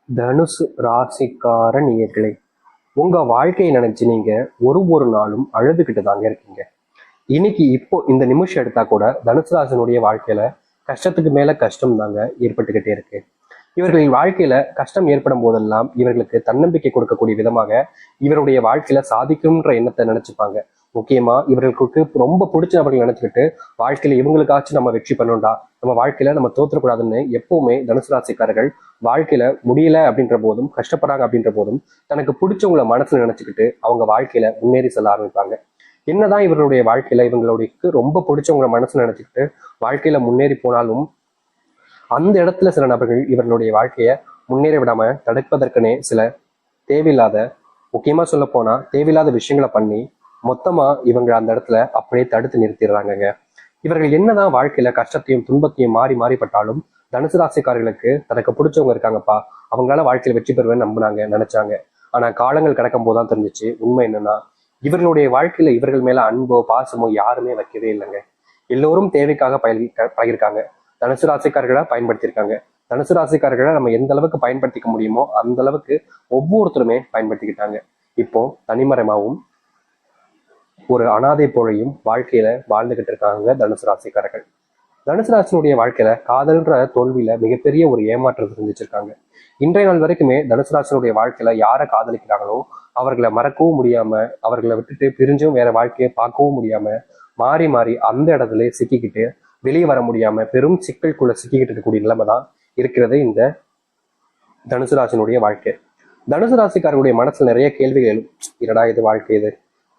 தனுசு ராசிக்கார நேயர்களே, உங்க வாழ்க்கையை நினைச்சு நீங்க ஒரு நாளும் அழுதுகிட்டு தாங்க இருக்கீங்க. இன்னைக்கு இப்போ இந்த நிமிஷம் எடுத்தா கூட தனுசு ராசினுடைய வாழ்க்கையில கஷ்டத்துக்கு மேல கஷ்டம் தாங்க ஏற்பட்டுக்கிட்டே இருக்கு. இவர்களின் வாழ்க்கையில கஷ்டம் ஏற்படும் போதெல்லாம் இவர்களுக்கு தன்னம்பிக்கை கொடுக்கக்கூடிய விதமாக இவருடைய வாழ்க்கையில சாதிக்கும்ன்ற எண்ணத்தை நினைச்சுப்பாங்க. முக்கியமா இவர்களுக்கு ரொம்ப பிடிச்ச நபர்கள் நினைச்சுக்கிட்டு வாழ்க்கையில இவங்களுக்காச்சும் நம்ம வெற்றி பண்ணணும்டா, நம்ம வாழ்க்கையில நம்ம தோற்றக்கூடாதுன்னு எப்பவுமே தனுசு ராசிக்காரர்கள் வாழ்க்கையில முடியல அப்படின்ற போதும் கஷ்டப்படுறாங்க அப்படின்ற போதும் தனக்கு பிடிச்சவங்கள மனசுல நினைச்சுக்கிட்டு அவங்க வாழ்க்கையில முன்னேறி செல்ல ஆரம்பிப்பாங்க. என்னதான் இவர்களுடைய வாழ்க்கையில இவங்களுடைய ரொம்ப பிடிச்சவங்கள மனசுல நினைச்சுக்கிட்டு வாழ்க்கையில முன்னேறி போனாலும் அந்த இடத்துல சில நபர்கள் இவர்களுடைய வாழ்க்கைய முன்னேற விடாம தடுப்பதற்குனே சில தேவையில்லாத, முக்கியமா சொல்ல போனா தேவையில்லாத விஷயங்களை பண்ணி மொத்தமா இவங்க அந்த இடத்துல அப்படியே தடுத்து நிறுத்திடுறாங்கங்க. இவர்கள் என்னதான் வாழ்க்கையில கஷ்டத்தையும் துன்பத்தையும் மாறி மாறிப்பட்டாலும் தனுசு ராசிக்காரர்களுக்கு தனக்கு பிடிச்சவங்க இருக்காங்கப்பா, அவங்களால வாழ்க்கையில வெற்றி பெறுவேன்னு நம்பினாங்க, நினைச்சாங்க. ஆனா காலங்கள் கடக்கும் போதுதான் தெரிஞ்சிச்சு உண்மை என்னன்னா, இவர்களுடைய வாழ்க்கையில இவர்கள் மேல அன்போ பாசமோ யாருமே வைக்கவே இல்லைங்க. எல்லோரும் தேவைக்காக பழகிருக்காங்க. தனுசு ராசிக்காரர்களை பயன்படுத்தியிருக்காங்க. தனுசு ராசிக்காரர்களை நம்ம எந்த அளவுக்கு பயன்படுத்திக்க முடியுமோ அந்த அளவுக்கு ஒவ்வொருத்தருமே பயன்படுத்திக்கிட்டாங்க. இப்போ தனிமரமாவும் ஒரு அனாதை போலையும் வாழ்க்கையில வாழ்ந்துகிட்டு இருக்காங்க தனுசு ராசிக்காரர்கள். தனுசு ராசினுடைய வாழ்க்கையில காதல்ன்ற தோல்வியில மிகப்பெரிய ஒரு ஏமாற்றத்தை சந்திச்சிருக்காங்க. இன்றைய நாள் வரைக்குமே தனுசு ராசினுடைய வாழ்க்கையில யாரை காதலிக்கிறாங்களோ அவர்களை மறக்கவும் முடியாம, அவர்களை விட்டுட்டு பிரிஞ்சும் வேற வாழ்க்கையை பார்க்கவும் முடியாம மாறி மாறி அந்த இடத்துல சிக்கிக்கிட்டு வெளியே வர முடியாம பெரும் சிக்கலுக்குள்ள சிக்கிக்கிட்டு இருக்கக்கூடிய நிலைமை தான் இருக்கிறது இந்த தனுசு ராசினுடைய வாழ்க்கை. தனுசு ராசிக்காரருடைய மனசுல நிறைய கேள்விகள் எழும். என்னடா இது வாழ்க்கை, இது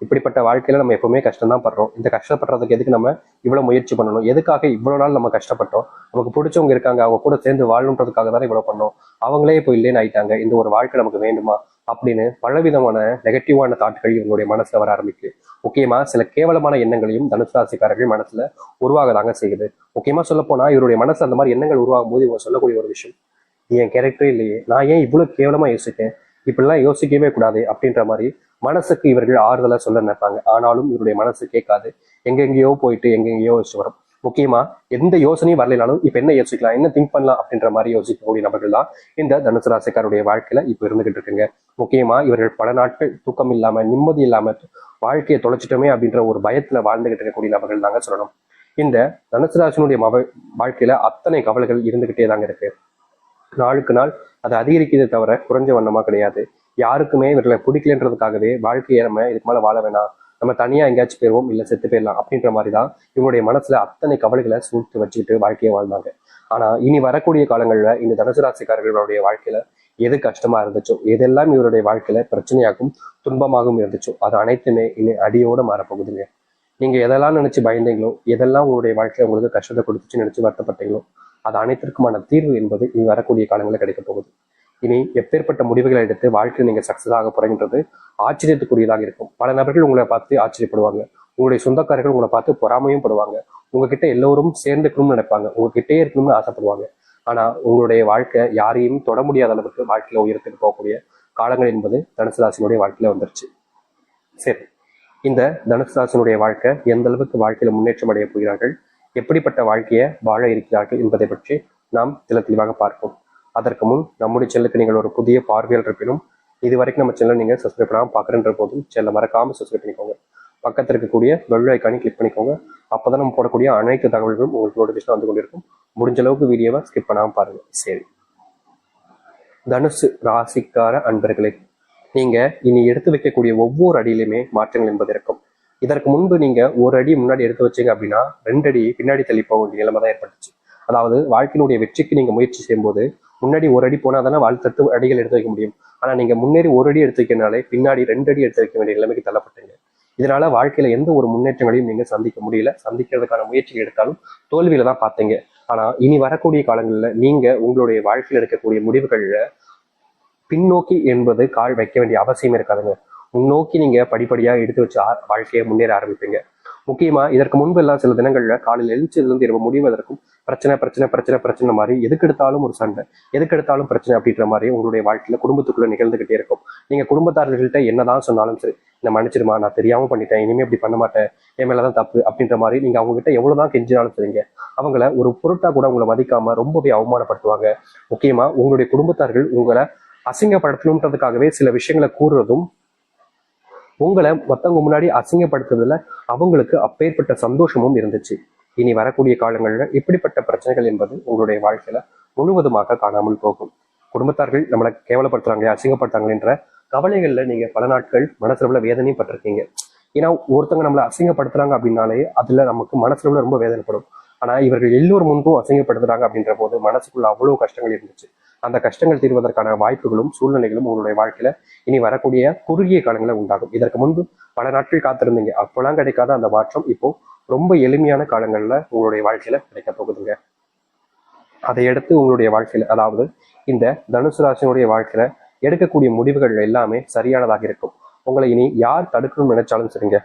இப்படிப்பட்ட வாழ்க்கையில நம்ம எப்பவுமே கஷ்டம் தான் படுறோம். இந்த கஷ்டப்படுறதுக்கு எதுக்கு நம்ம இவ்வளவு முயற்சி பண்ணணும், எதுக்காக இவ்வளவு நாள் நம்ம கஷ்டப்பட்டோம், நமக்கு பிடிச்சவங்க இருக்காங்க அவங்க கூட சேர்ந்து வாழணுன்றதுக்காக தானே இவ்வளவு பண்ணோம், அவங்களே இப்போ இல்லைன்னு ஆயிட்டாங்க, இந்த ஒரு வாழ்க்கை நமக்கு வேண்டுமா அப்படின்னு பலவிதமான நெகட்டிவான தாட்கள் இவங்களுடைய மனசுல வர ஆரம்பிக்கு. முக்கியமா சில கேவலமான எண்ணங்களையும் தனுசு ராசிக்காரர்கள் மனசுல உருவாகதாங்க செய்யுது. முக்கியமா சொல்ல போனா இவருடைய மனசுல அந்த மாதிரி எண்ணங்கள் உருவாகும் போது இவங்க சொல்லக்கூடிய ஒரு விஷயம், என் கேரக்டரே இல்லையே, நான் ஏன் இவ்வளவு கேவலமா யோசிக்கேன், இப்படிலாம் யோசிக்கவே கூடாது அப்படின்ற மாதிரி மனசுக்கு இவர்கள் ஆறுதலா சொல்ல நினைப்பாங்க. ஆனாலும் இவருடைய மனசு கேட்காது, எங்கெங்கேயோ போயிட்டு எங்கெங்கேயோ யோசிச்சு வரும். முக்கியமா எந்த யோசனையும் வரலைனாலும் இப்ப என்ன யோசிக்கலாம், என்ன திங்க் பண்ணலாம் அப்படின்ற மாதிரி யோசிக்கக்கூடிய நபர்கள் தான் இந்த தனுசு ராசிக்காருடைய வாழ்க்கையில இப்ப இருந்துகிட்டு இருக்குங்க. முக்கியமா இவர்கள் பல நாட்கள் தூக்கம் இல்லாம நிம்மதி இல்லாம வாழ்க்கையை தொலைச்சிட்டோமே அப்படின்ற ஒரு பயத்துல வாழ்ந்துகிட்டு இருக்கக்கூடிய நபர்கள் தாங்க சொல்லணும். இந்த தனுசு ராசினுடைய வாழ்க்கையில அத்தனை கவலைகள் இருந்துகிட்டே தாங்க இருக்கு. நாளுக்கு நாள் அது அதிகரிக்கிறதே தவிர குறைஞ்ச வண்ணமா கிடையாது. யாருக்குமே இவர்களை பிடிக்கலன்றதுக்காகவே வாழ்க்கையை நம்ம இதுக்கு மேல வாழ வேணாம், நம்ம தனியா எங்கேயாச்சும் போயிருவோம், இல்ல செத்து போயிடலாம் அப்படின்ற மாதிரி தான் இவங்களுடைய மனசுல அத்தனை கவலைகளை சூழ்த்து வச்சுக்கிட்டு வாழ்க்கையை வாழ்ந்தாங்க. ஆனா இனி வரக்கூடிய காலங்கள்ல இந்த தனுசு ராசிக்காரர்களுடைய வாழ்க்கையில எது கஷ்டமா இருந்துச்சோ, எதெல்லாம் இவருடைய வாழ்க்கையில பிரச்சனையாகவும் துன்பமாகவும் இருந்துச்சோ அது அனைத்துமே இனி அடியோட மாறப்போகுதுங்க. நீங்க எதெல்லாம் நினைச்சு பயந்தீங்களோ, எதெல்லாம் உங்களுடைய வாழ்க்கையில உங்களுக்கு கஷ்டத்தை கொடுத்துச்சு நினைச்சு வருத்தப்பட்டீங்களோ அது அனைத்திற்குமான தீர்வு என்பது இனி வரக்கூடிய காலங்களில் கிடைக்க போகுது. இனி எப்பேற்பட்ட முடிவுகளை எடுத்து வாழ்க்கையில் நீங்க சக்சஸ் ஆக போறீங்கன்றது ஆச்சரியத்துக்குரியதாக இருக்கும். பல நபர்கள் உங்களை பார்த்து ஆச்சரியப்படுவாங்க, உங்களுடைய சொந்தக்காரர்கள் உங்களை பார்த்து பொறாமையும் படுவாங்க, உங்ககிட்ட எல்லோரும் சேர்ந்துக்கணும்னு நினைப்பாங்க, உங்ககிட்டே இருக்கணும்னு ஆசைப்படுவாங்க. ஆனா உங்களுடைய வாழ்க்கை யாரையும் தொட முடியாத அளவுக்கு வாழ்க்கையில உயரத்துக்கு போகக்கூடிய காலங்கள் என்பது தனுசு ராசினுடைய வாழ்க்கையில வந்துருச்சு. சரி, இந்த தனுசு ராசினுடைய வாழ்க்கை எந்த அளவுக்கு வாழ்க்கையில முன்னேற்றம் அடைய போகிறார்கள், எப்படிப்பட்ட வாழ்க்கையை வாழ இருக்கிறார்கள் என்பதை பற்றி நாம் தெளிவாக பார்ப்போம். அதற்கு முன் நம்முடைய சேனலுக்கு நீங்கள் ஒரு புதிய பார்வையால் இருப்பினும் இது வரைக்கும் நம்ம சேனல் நீங்க சப்ஸ்கிரைப் பண்ணாமல் பார்க்குறன்ற போதும் சேனலை மறக்காம சப்ஸ்கிரைப் பண்ணிக்கோங்க. பக்கத்தில் இருக்கக்கூடிய பெல் ஐக்கானை கிளிக் பண்ணிக்கோங்க. அப்போதான் நம்ம போடக்கூடிய அனைத்து தகவல்களும் உங்களுக்கு நோட்டிஃபிகேஷன் வந்து கொண்டிருக்கும். முடிஞ்ச அளவுக்கு வீடியோவை ஸ்கிப் பண்ணாமல் பாருங்க. சரி, தனுசு ராசிக்கார அன்பர்களே, நீங்க இனி எடுத்து வைக்கக்கூடிய ஒவ்வொரு அடியிலுமே மாற்றங்கள் என்பது இருக்கும். இதற்கு முன்பு நீங்க ஒரு அடி முன்னாடி எடுத்து வச்சீங்க அப்படின்னா 2 அடி பின்னாடி தள்ளி போக வேண்டிய நிலைமை தான் ஏற்பட்டுச்சு. அதாவது வாழ்க்கையினுடைய வெற்றிக்கு நீங்க முயற்சி செய்யும்போது முன்னாடி ஒரு அடி போனா தானே வாழ்த்தட்டு அடிகள் எடுத்து வைக்க முடியும். ஆனா நீங்க முன்னேறி ஒரு அடி எடுத்து வைக்கிறனாலே பின்னாடி 2 அடி எடுத்து வைக்க வேண்டிய நிலைமைக்கு தள்ளப்பட்டீங்க. இதனால வாழ்க்கையில எந்த ஒரு முன்னேற்றங்களையும் நீங்க சந்திக்க முடியல, சந்திக்கிறதுக்கான முயற்சி எடுத்தாலும் தோல்வியில தான் பார்த்தீங்க. ஆனா இனி வரக்கூடிய காலங்களில் நீங்க உங்களுடைய வாழ்க்கையில் எடுக்கக்கூடிய முடிவுகள்ல பின்னோக்கி என்பது கால் வைக்க வேண்டிய அவசியம் இருக்காதுங்க. முன்னோக்கி நீங்க படிப்படியா எடுத்து வச்சு வாழ்க்கையை முன்னேற ஆரம்பிப்பீங்க. முக்கியமா இதற்கு முன்பு எல்லாம் சில தினங்கள்ல காலையில் எழுந்ததுல இருந்து இரவு முடிவதற்கும் பிரச்சனை பிரச்சனை பிரச்சனை பிரச்சனை மாதிரி எதுக்கு எடுத்தாலும் ஒரு சண்டை, எதுக்கு எடுத்தாலும் பிரச்சனை அப்படின்ற மாதிரி உங்களுடைய வாழ்க்கையில குடும்பத்துக்குள்ள நிகழ்ந்துகிட்டே இருக்கும். நீங்க குடும்பத்தார்கள்ட்ட என்னதான் சொன்னாலும் சரி, இந்த மன்னிச்சிருமா, நான் தெரியாம பண்ணிட்டேன், இனிமே இப்படி பண்ண மாட்டேன், என் மேலதான் தப்பு அப்படின்ற மாதிரி நீங்க அவங்க கிட்ட எவ்வளவுதான் கெஞ்சினாலும் சரிங்க, அவங்கள ஒரு பொருட்டா கூட உங்களை மதிக்காம ரொம்பவே அவமானப்படுத்துவாங்க. முக்கியமா உங்களுடைய குடும்பத்தார்கள் உங்களை அசிங்கப்படுத்தணுன்றதுக்காகவே சில விஷயங்களை கூறுறதும், உங்களை மத்தவங்க முன்னாடி அசிங்கப்படுத்துறதுல அவங்களுக்கு அப்பேற்பட்ட சந்தோஷமும் இருந்துச்சு. இனி வரக்கூடிய காலங்களில் இப்படிப்பட்ட பிரச்சனைகள் என்பது உங்களுடைய வாழ்க்கையில முழுவதுமாக காணாமல் போகும். குடும்பத்தார்கள் நம்மளை கேவலப்படுத்துறாங்க, அசிங்கப்படுத்தாங்களேன்ற கவலைகள்ல நீங்க பல நாட்கள் மனசுல வேதனையும் பட்டிருக்கீங்க. ஏன்னா ஒருத்தவங்க நம்மளை அசிங்கப்படுத்துறாங்க அப்படின்னாலே அதுல நமக்கு மனசுல ரொம்ப வேதனைப்படும். ஆனா இவர்கள் எல்லோரும் முன்பும் அசிங்கப்படுத்துறாங்க அப்படின்ற போது மனசுக்குள்ள அவ்வளவு கஷ்டங்கள் இருந்துச்சு. அந்த கஷ்டங்கள் தீர்வதற்கான வாய்ப்புகளும் சூழ்நிலைகளும் உங்களுடைய வாழ்க்கையில இனி வரக்கூடிய குறுகிய காலங்களில் உண்டாகும். இதற்கு முன்பு பல நாட்கள் காத்திருந்தீங்க, அப்போலாம் கிடைக்காத அந்த மாற்றம் இப்போ ரொம்ப எளிமையான காலங்கள்ல உங்களுடைய வாழ்க்கையில கிடைக்க போகுதுங்க. அதை எடுத்து உங்களுடைய வாழ்க்கையில, அதாவது இந்த தனுசு ராசினுடைய வாழ்க்கையில எடுக்கக்கூடிய முடிவுகள் எல்லாமே சரியானதாக இருக்கும். உங்களை இனி யார் தடுக்கணும்னு நினைச்சாலும் சரிங்க,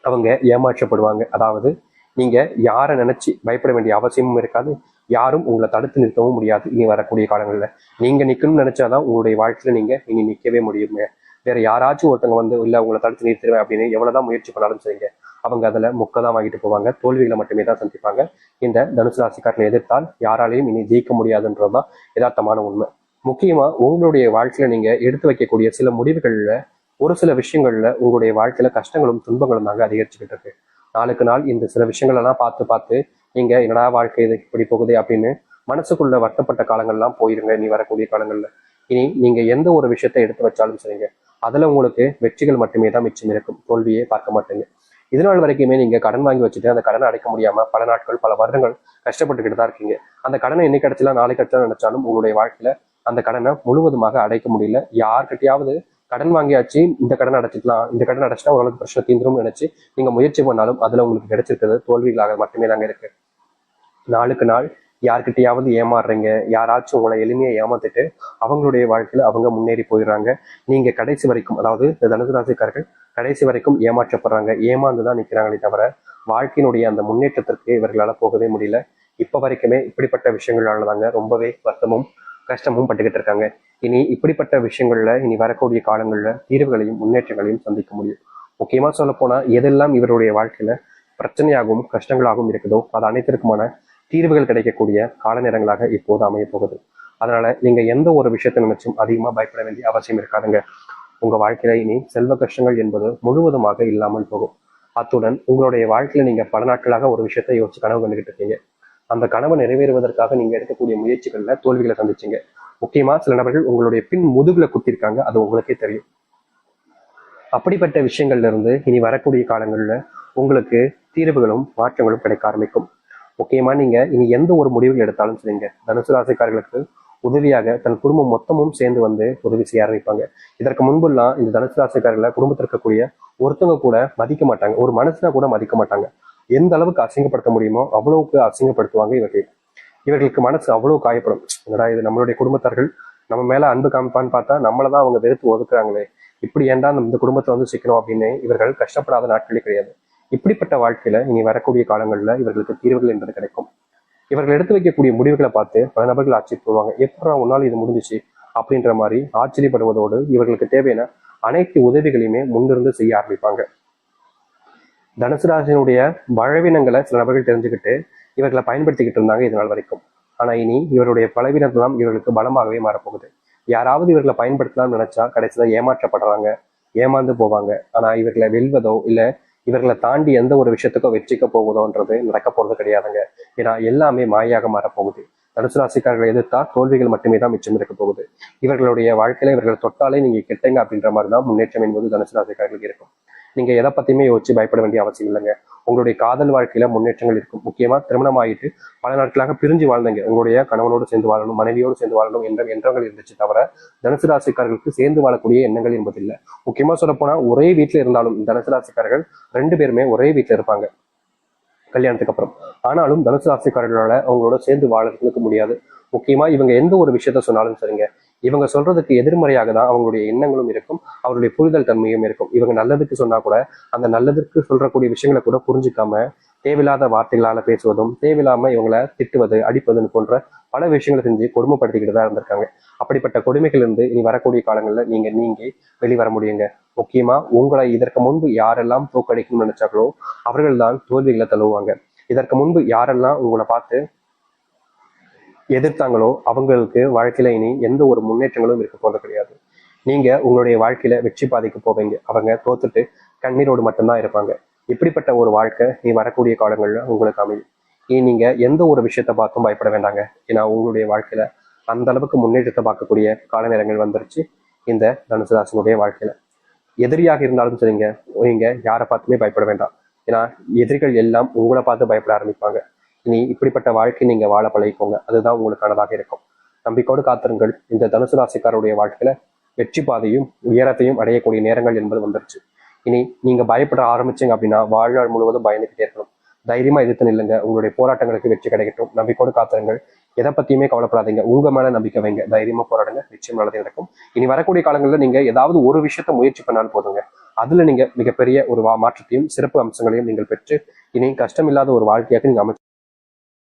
அவங்க ஏமாற்றப்படுவாங்க. அதாவது நீங்க யாரை நினைச்சு பயப்பட வேண்டிய அவசியமும் இருக்காது, யாரும் உங்களை தடுத்து நிறுத்தவும் முடியாது. இனி வரக்கூடிய காலங்களில் நீங்க நிக்கணும்னு நினைச்சாதான் உங்களுடைய வாழ்க்கையில நீங்க இனி நிக்கவே முடியுங்க. வேற யாராச்சும் ஒருத்தவங்க வந்து இல்ல உங்களை தடுத்து நிறுத்திடுவேன் அப்படின்னு எவ்வளவுதான் முயற்சி பண்ணாலும் சரிங்க, அவங்க அதுல முக்கதான் வாங்கிட்டு போவாங்க, தோல்விகளை மட்டுமே தான் சந்திப்பாங்க. இந்த தனுசு ராசிக்காரனை எதிர்த்தால் யாராலையும் இனி ஜெயிக்க முடியாதுன்றதுதான் யதார்த்தமான உண்மை. முக்கியமா உங்களுடைய வாழ்க்கையில நீங்க எடுத்து வைக்கக்கூடிய சில முடிவுகள்ல ஒரு சில விஷயங்கள்ல உங்களுடைய வாழ்க்கையில கஷ்டங்களும் துன்பங்களும் தாங்க அதிகரிச்சுக்கிட்டு இருக்கு. நாளுக்கு நாள் இந்த சில விஷயங்கள் எல்லாம் பார்த்து பார்த்து நீங்க என்னடா வாழ்க்கை இது இப்படி போகுது அப்படின்னு மனசுக்குள்ள வருத்தப்பட்ட காலங்கள்லாம் போயிருங்க. நீ வரக்கூடிய காலங்கள்ல இனி நீங்க எந்த ஒரு விஷயத்த எடுத்து வச்சாலும் சரிங்க, அதுல உங்களுக்கு வெற்றிகள் மட்டுமே தான் மிச்சம் இருக்கும், தோல்வியே பார்க்க மாட்டீங்க. இதனால் வரைக்குமே நீங்க கடன் வாங்கி வச்சுட்டு அந்த கடனை அடைக்க முடியாம பல நாட்கள் பல வருடங்கள் கஷ்டப்பட்டுக்கிட்டு தான் இருக்கீங்க. அந்த கடனை என்னைக்கு கிடைச்சலாம் நாளைக்கு கிடைச்சா நினைச்சாலும் உங்களுடைய வாழ்க்கையில அந்த கடனை முழுவதுமாக அடைக்க முடியல. யார்கிட்டயாவது கடன் வாங்கியாச்சு, இந்த கடன் அடைச்சிக்கலாம், இந்த கடன் அடைச்சிட்டா ஓரளவுக்கு பிரச்சனை தீந்துரும் நினைச்சு நீங்க முயற்சி பண்ணாலும் அதுல உங்களுக்கு கிடைச்சிருக்கிறது தோல்விகளாக மட்டுமே தாங்க இருக்கு. நாளுக்கு நாள் யார்கிட்டயாவது ஏமாறுறீங்க, யாராச்சும் உங்களை எளிமையை ஏமாத்திட்டு அவங்களுடைய வாழ்க்கையில அவங்க முன்னேறி போயிடுறாங்க. நீங்க கடைசி வரைக்கும், அதாவது தனுசு ராசிக்காரர்கள் கடைசி வரைக்கும் ஏமாற்றப்படுறாங்க, ஏமாந்துதான் நிக்கிறாங்களே தவிர வாழ்க்கையினுடைய அந்த முன்னேற்றத்திற்கு இவர்களால போகவே முடியல. இப்ப வரைக்குமே இப்படிப்பட்ட விஷயங்களால தாங்க ரொம்பவே வருத்தமும் கஷ்டமும் பட்டுக்கிட்டு இருக்காங்க. இனி இப்படிப்பட்ட விஷயங்கள்ல இனி வரக்கூடிய காலங்கள்ல தீர்வுகளையும் முன்னேற்றங்களையும் சந்திக்க முடியும். முக்கியமா சொல்ல போனா எதெல்லாம் இவருடைய வாழ்க்கையில பிரச்சனையாகவும் கஷ்டங்களாகவும் இருக்குதோ அது அனைத்திற்குமான தீர்வுகள் கிடைக்கக்கூடிய கால நேரங்களாக இப்போது அமைய போகுது. அதனால நீங்க எந்த ஒரு விஷயத்தை நினைச்சும் அதிகமா பயப்பட வேண்டிய அவசியம் இருக்காதுங்க. உங்க வாழ்க்கையில இனி செல்வ கஷ்டங்கள் என்பது முழுவதுமாக இல்லாமல் போகும். அத்துடன் உங்களுடைய வாழ்க்கையில நீங்க பல நாட்களாக ஒரு விஷயத்தை யோசிச்சு கனவு கண்டுகிட்டு இருக்கீங்க. அந்த கனவை நிறைவேறுவதற்காக நீங்க எடுக்கக்கூடிய முயற்சிகள்ல தோல்விகளை சந்திச்சீங்க. முக்கியமா சில நபர்கள் உங்களுடைய பின் முதுகுல குத்திருக்காங்க, அது உங்களுக்கே தெரியும். அப்படிப்பட்ட விஷயங்கள்ல இருந்து இனி வரக்கூடிய காலங்கள்ல உங்களுக்கு தீர்வுகளும் மாற்றங்களும் கிடைக்க ஆரம்பிக்கும். முக்கியமா நீங்க இனி எந்த ஒரு முடிவுகள் எடுத்தாலும் சரிங்க, தனுசு ராசிக்காரர்களுக்கு உதவியாக தன் குடும்பம் மொத்தமும் சேர்ந்து வந்து உதவி செய்ய ஆரம்பிப்பாங்க. இதற்கு முன்பெல்லாம் இந்த தனுசு ராசிக்காரர்களை குடும்பத்தில் இருக்கக்கூடிய ஒருத்தவங்க கூட மதிக்க மாட்டாங்க, ஒரு மனுஷனா கூட மதிக்க மாட்டாங்க. எந்த அளவுக்கு அசிங்கப்படுத்த முடியுமோ அவ்வளவுக்கு அசிங்கப்படுத்துவாங்க இவர்கள். இவர்களுக்கு மனசு அவ்வளவு காயப்படும். என்னடா இது நம்மளுடைய குடும்பத்தார்கள் நம்ம மேல அன்பு காமிப்பான்னு பார்த்தா நம்மளதான் அவங்க வெறுத்து ஒதுக்குறாங்களே, இப்படி ஏன்டா இந்த குடும்பத்தை வந்து சிக்கணும் அப்படின்னு இவர்கள் கஷ்டப்படாத நாட்களே கிடையாது. இப்படிப்பட்ட வாழ்க்கையில இனி வரக்கூடிய காலங்கள்ல இவர்களுக்கு தீர்வுகள் என்பது கிடைக்கும். இவர்கள் எடுத்து வைக்கக்கூடிய முடிவுகளை பார்த்து பல நபர்கள் ஆச்சரியப்படுவாங்க. எப்படா உன்னால இது முடிஞ்சிச்சு அப்படின்ற மாதிரி ஆச்சரியப்படுவதோடு இவர்களுக்கு தேவையான அனைத்து உதவிகளையுமே முன்னிருந்து செய்ய ஆரம்பிப்பாங்க. தனுசு ராசியினுடைய பலவீனங்களை சில நபர்கள் தெரிஞ்சுக்கிட்டு இவர்களை பயன்படுத்திக்கிட்டு இருந்தாங்க இது நாள் வரைக்கும். ஆனா இனி இவருடைய பலவீனத்தெல்லாம் இவர்களுக்கு பலமாகவே மாறப்போகுது. யாராவது இவர்களை பயன்படுத்தலாம்னு நினைச்சா கடைசியில ஏமாற்றப்படுறாங்க, ஏமாந்து போவாங்க. ஆனா இவர்களை வெல்வதோ இல்ல இவர்களை தாண்டி எந்த ஒரு விஷயத்துக்கோ வெற்றிக்க போகுதோன்றது நடக்க போறது கிடையாதுங்க. ஏன்னா எல்லாமே மாயாக மாறப்போகுது. தனுசு ராசிக்காரர்களை எதிர்த்தா தோல்விகள் மட்டுமே தான் மிச்சம் இருக்க போகுது. இவர்களுடைய வாழ்க்கையில இவர்கள் தொட்டாலே நீங்க கெட்டங்க அப்படின்ற மாதிரி தான் முன்னேற்றம் என்பது தனுசு ராசிக்காரர்களுக்கு இருக்கும். நீங்க எதை பத்தியுமே யோசிச்சு பயப்பட வேண்டிய அவசியம் இல்லைங்க. உங்களுடைய காதல் வாழ்க்கையில முன்னேற்றங்கள் இருக்கும். முக்கியமா திருமணம் ஆகிட்டு பல நாட்களாக பிரிஞ்சு வாழ்ந்தீங்க, உங்களுடைய கணவனோடு சேர்ந்து வாழணும், மனைவியோடு சேர்ந்து வாழணும் என்ற எண்ணங்கள் இருந்துச்சு தவிர தனுசு ராசிக்காரர்களுக்கு சேர்ந்து வாழக்கூடிய எண்ணங்கள் என்பது இல்லை. முக்கியமா சொல்ல போனா ஒரே வீட்டுல இருந்தாலும் தனுசு ராசிக்காரர்கள் 2 பேருமே ஒரே வீட்டுல இருப்பாங்க கல்யாணத்துக்கு அப்புறம். ஆனாலும் தனுசு ராசிக்காரர்களோட அவங்களோட சேர்ந்து வாழறதுக்கு முடியாது. முக்கியமா இவங்க எந்த ஒரு விஷயத்த சொன்னாலும் சரிங்க, இவங்க சொல்றதுக்கு எதிர்மறையாக தான் அவங்களுடைய எண்ணங்களும் இருக்கும், அவருடைய புரிதல் தன்மையும் இருக்கும். இவங்க நல்லதுக்கு சொன்னா கூட அந்த நல்லதுக்கு சொல்றக்கூடிய விஷயங்களை கூட புரிஞ்சுக்காம தேவையில்லாத வார்த்தைகளால பேசுவதும், தேவையில்லாம இவங்களை திட்டுவது, அடிப்பதுன்னு போன்ற பல விஷயங்களை செஞ்சு கொடுமைப்படுத்திக்கிட்டு தான் இருந்திருக்காங்க. அப்படிப்பட்ட கொடுமைகள் இருந்து இனி வரக்கூடிய காலங்களில் நீங்க வெளிவர முடியுங்க. முக்கியமா உங்களை இதற்கு முன்பு யாரெல்லாம் தோற்கடிக்கணும்னு நினைச்சாங்களோ அவர்கள் தான் தோல்விகளை தழுவுவாங்க. இதற்கு முன்பு யாரெல்லாம் உங்களை பார்த்து எதிர்த்தாங்களோ அவங்களுக்கு வாழ்க்கையில இனி எந்த ஒரு முன்னேற்றங்களும் இருக்க போறது கிடையாது. நீங்க உங்களுடைய வாழ்க்கையில வெற்றி பாதைக்கு போவீங்க, அவங்க தோத்துட்டு கண்ணீரோடு மட்டும்தான் இருப்பாங்க. இப்படிப்பட்ட ஒரு வாழ்க்கை நீ வரக்கூடிய காலங்கள்ல உங்களுக்கு அமையும். நீங்க எந்த ஒரு விஷயத்த பார்த்தும் பயப்பட வேண்டாங்க. ஏன்னா உங்களுடைய வாழ்க்கையில அந்த அளவுக்கு முன்னேற்றத்தை பார்க்கக்கூடிய கால நேரங்கள் வந்துருச்சு இந்த தனுசு ராசினுடைய வாழ்க்கையில. எதிரியாக இருந்தாலும் சரிங்க, நீங்க யாரை பார்த்துமே பயப்பட வேண்டாம். ஏன்னா எதிரிகள் எல்லாம் உங்களை பார்த்து பயப்பட ஆரம்பிப்பாங்க. இனி இப்படிப்பட்ட வாழ்க்கை நீங்க வாழ பழகிக்கோங்க, அதுதான் உங்களுக்கானதாக இருக்கும். நம்பிக்கையோடு காத்திருங்கள். இந்த தனுசு ராசிக்காரருடைய வாழ்க்கையில வெற்றி பாதையும் உயரத்தையும் அடையக்கூடிய நேரங்கள் என்பது வந்துருச்சு. இனி நீங்க பயப்பட ஆரம்பிச்சீங்க அப்படின்னா வாழ்நாள் முழுவதும் பயந்துகிட்டே இருக்கணும். தைரியமா எதிர்த்து நில்லுங்க. உங்களுடைய போராட்டங்களுக்கு வெற்றி கிடைக்கட்டும். நம்பிக்கையோடு காத்திருங்கள். எதை பத்தியுமே கவலைப்படாதீங்க. உங்க மேல நம்பிக்கை வைங்க. தைரியமா போராடுங்க. நிச்சயம் நல்லது நடக்கும். இனி வரக்கூடிய காலங்களில் நீங்க ஏதாவது ஒரு விஷயத்த முயற்சி பண்ணாலும் போதுங்க, அதுல நீங்க மிகப்பெரிய ஒரு மாற்றத்தையும் சிறப்பு அம்சங்களையும் நீங்கள் பெற்று இனி கஷ்டம் இல்லாத ஒரு வாழ்க்கையாக நீங்க அமைச்சு